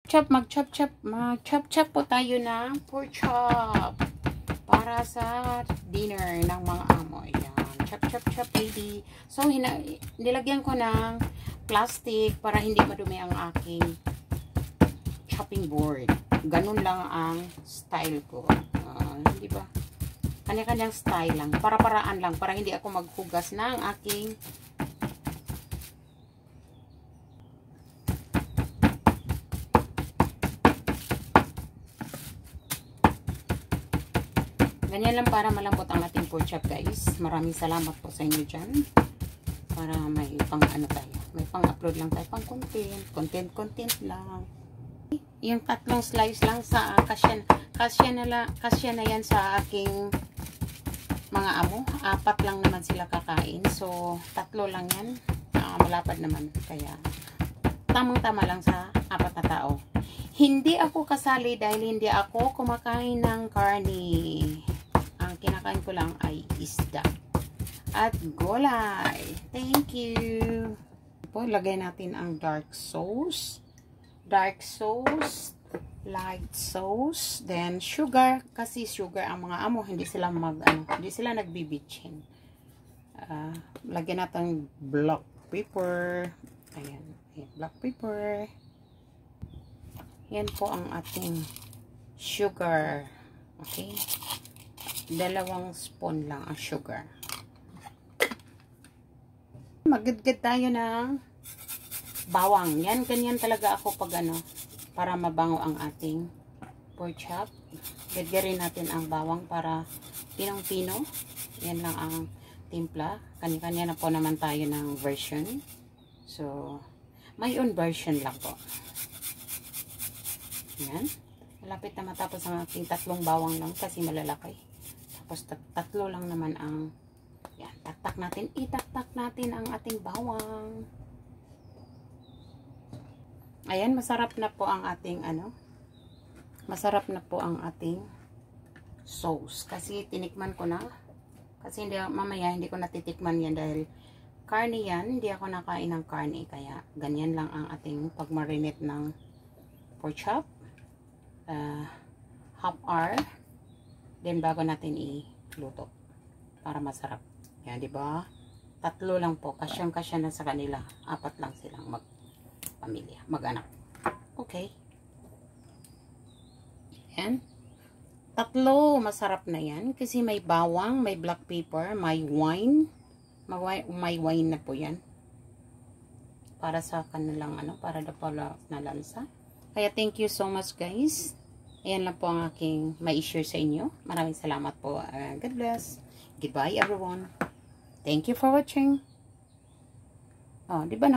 Mag-chop po tayo ng pork chop para sa dinner ng mga amo. Ayan. Chop, baby. So, nilagyan ko ng plastic para hindi madumi ang aking chopping board. Ganun lang ang style ko. Hindi ba? Kanya-kanyang style lang. Para-paraan lang. Para hindi ako maghugas ng aking ganyan lang para malambot ang ating pork chop, guys. Maraming salamat po sa inyo dyan. Para may pang ano tayo. May pang upload lang tayo. Pang content lang. Yung tatlong slice lang sa kasya na yan sa aking mga amo. 4 lang naman sila kakain. So, 3 lang yan. Malapad naman. Kaya, tamang-tama lang sa 4 na tao. Hindi ako kasali dahil hindi ako kumakain ng karne. Ang kinakain ko lang ay isda at gulay. Thank you. Po, lagay natin ang dark sauce, light sauce, then sugar, kasi sugar ang mga amo, hindi sila nagbibitchin. Lagyan natin black pepper. Ayan, black pepper. Yan po ang ating sugar. Okay? 2 spoon lang ang sugar. Magdagdag tayo ng bawang. Yan, ganyan talaga ako pag para mabango ang ating pork chop. Gagyarin natin ang bawang para pinong-pino. Yan lang ang timpla. Kanya-kanya na po naman tayo ng version. So, my own version lang po. Yan. Malapit na matapos ang ating 3 bawang lang kasi malalaki. Tapos 3 lang naman ang yan. Itaktak natin ang ating bawang. Ayan, masarap na po ang ating sauce. Kasi tinikman ko na. Kasi mamaya hindi ko natitikman yan dahil karne yan. Hindi ako nakain ng karne. Kaya ganyan lang ang ating pag-marinate ng pork chop. Half hour. Then bago natin iluto para masarap. Yan, di ba? 3 lang po, kasyang-kasya na sa kanila. 4 lang silang mag-pamilya, mag-anak. Okay. Yan. 3, masarap na yan kasi may bawang, may black pepper, may wine. May wine na po yan. Para sa kanilang para na pala nalansa. Kaya thank you so much, guys. Ayan lang po ang aking mai-share sa inyo. Maraming salamat po. God bless. Goodbye, everyone. Thank you for watching. Oh, di ba